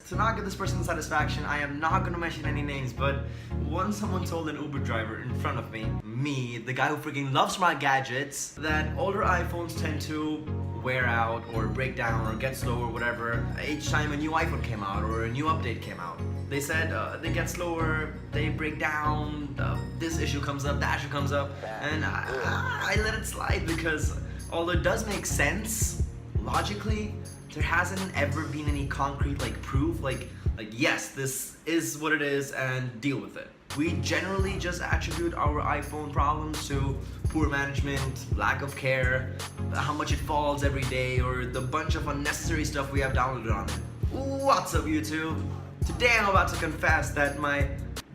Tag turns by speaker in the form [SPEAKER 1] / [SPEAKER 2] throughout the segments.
[SPEAKER 1] To not give this person satisfaction, I am not gonna mention any names, but once someone told an Uber driver in front of me, the guy who freaking loves my gadgets, that older iPhones tend to wear out or break down or get slow or whatever each time a new iPhone came out or a new update came out. They said they get slower, they break down, this issue comes up, that issue comes up, and I let it slide because although it does make sense logically, there hasn't ever been any concrete proof like yes, this is what it is and deal with it. We generally just attribute our iPhone problems to poor management, lack of care, how much it falls every day, or the bunch of unnecessary stuff we have downloaded on it. What's up, YouTube? Today I'm about to confess that my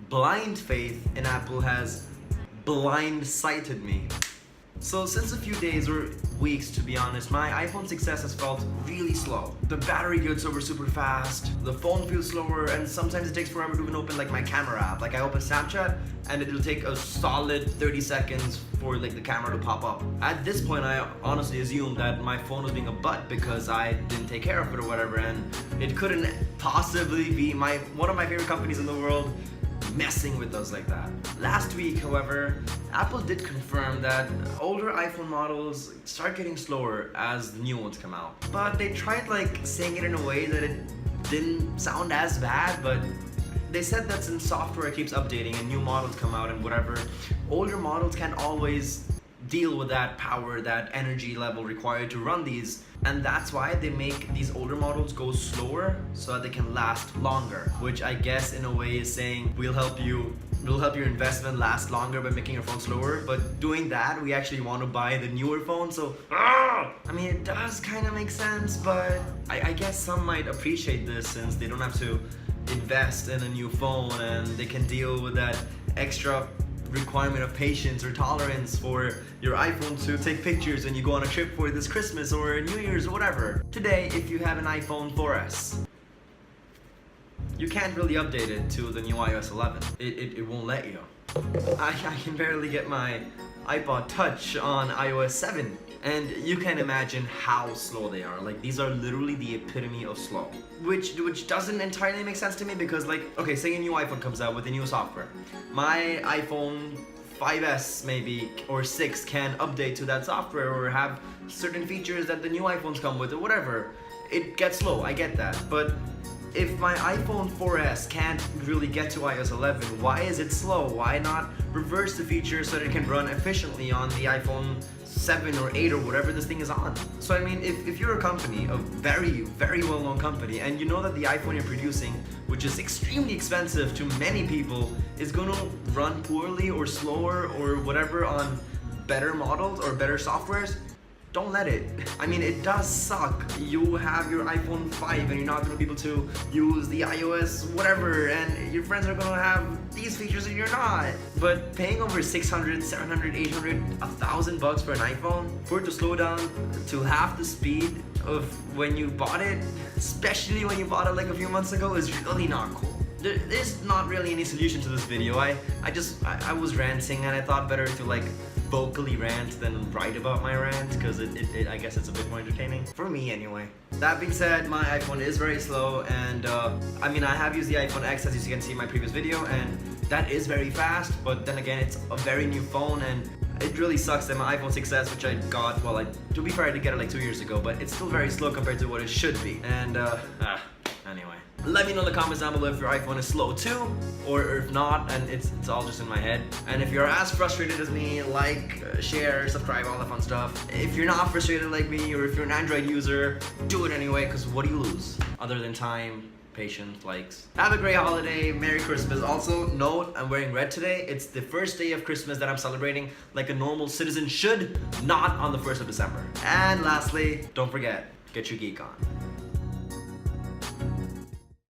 [SPEAKER 1] blind faith in Apple has blindsided me. So since a few days or weeks, to be honest, my iPhone success has felt really slow. The battery gets over super fast, the phone feels slower, and sometimes it takes forever to even open my camera app. I open Snapchat and it'll take a solid 30 seconds for the camera to pop up. At this point, I honestly assumed that my phone was being a butt because I didn't take care of it or whatever, and it couldn't possibly be one of my favorite companies in the world messing with us like that. Last week, however, Apple did confirm that older iPhone models start getting slower as the new ones come out. But they tried saying it in a way that it didn't sound as bad, but they said that since software keeps updating and new models come out and whatever, older models can't always deal with that power, that energy level required to run these, and that's why they make these older models go slower so that they can last longer, which I guess in a way is saying we'll help your investment last longer by making your phone slower, but doing that we actually want to buy the newer phone. So I mean, it does kind of make sense, but I guess some might appreciate this since they don't have to invest in a new phone and they can deal with that extra requirement of patience or tolerance for your iPhone to take pictures when you go on a trip for this Christmas or New Year's or whatever. Today, if you have an iPhone 4S, you can't really update it to the new iOS 11. It won't let you. I can barely get my iPod Touch on iOS 7, and you can imagine how slow they are. These are literally the epitome of slow, which doesn't entirely make sense to me because okay, say a new iPhone comes out with a new software. My iPhone 5S maybe or 6 can update to that software or have certain features that the new iPhones come with or whatever. It gets slow, I get that, but if my iPhone 4S can't really get to iOS 11, why is it slow? Why not reverse the feature so that it can run efficiently on the iPhone 7 or 8 or whatever this thing is on? So I mean, if you're a company, a very, very well-known company, and you know that the iPhone you're producing, which is extremely expensive to many people, is going to run poorly or slower or whatever on better models or better softwares, don't let it. I mean, it does suck. You have your iPhone 5 and you're not going to be able to use the iOS whatever, and your friends are going to have these features and you're not. But paying over 600, 700, 800, $1,000 for an iPhone, for it to slow down to half the speed of when you bought it, especially when you bought it a few months ago, is really not cool. There's not really any solution to this video. I was ranting and I thought better to vocally rant than write about my rant because I guess it's a bit more entertaining. For me anyway. That being said, my iPhone is very slow, and I mean, I have used the iPhone X as you can see in my previous video, and that is very fast, but then again, it's a very new phone, and it really sucks that my iPhone 6s, which I got, well, to be fair, I did get it 2 years ago, but it's still very slow compared to what it should be. And anyway. Let me know in the comments down below if your iPhone is slow too, or if not, and it's all just in my head. And if you're as frustrated as me, share, subscribe, all that fun stuff. If you're not frustrated like me, or if you're an Android user, do it anyway, because what do you lose? Other than time, patience, likes. Have a great holiday, Merry Christmas. Also, note, I'm wearing red today. It's the first day of Christmas that I'm celebrating like a normal citizen should, not on the 1st of December. And lastly, don't forget, get your geek on.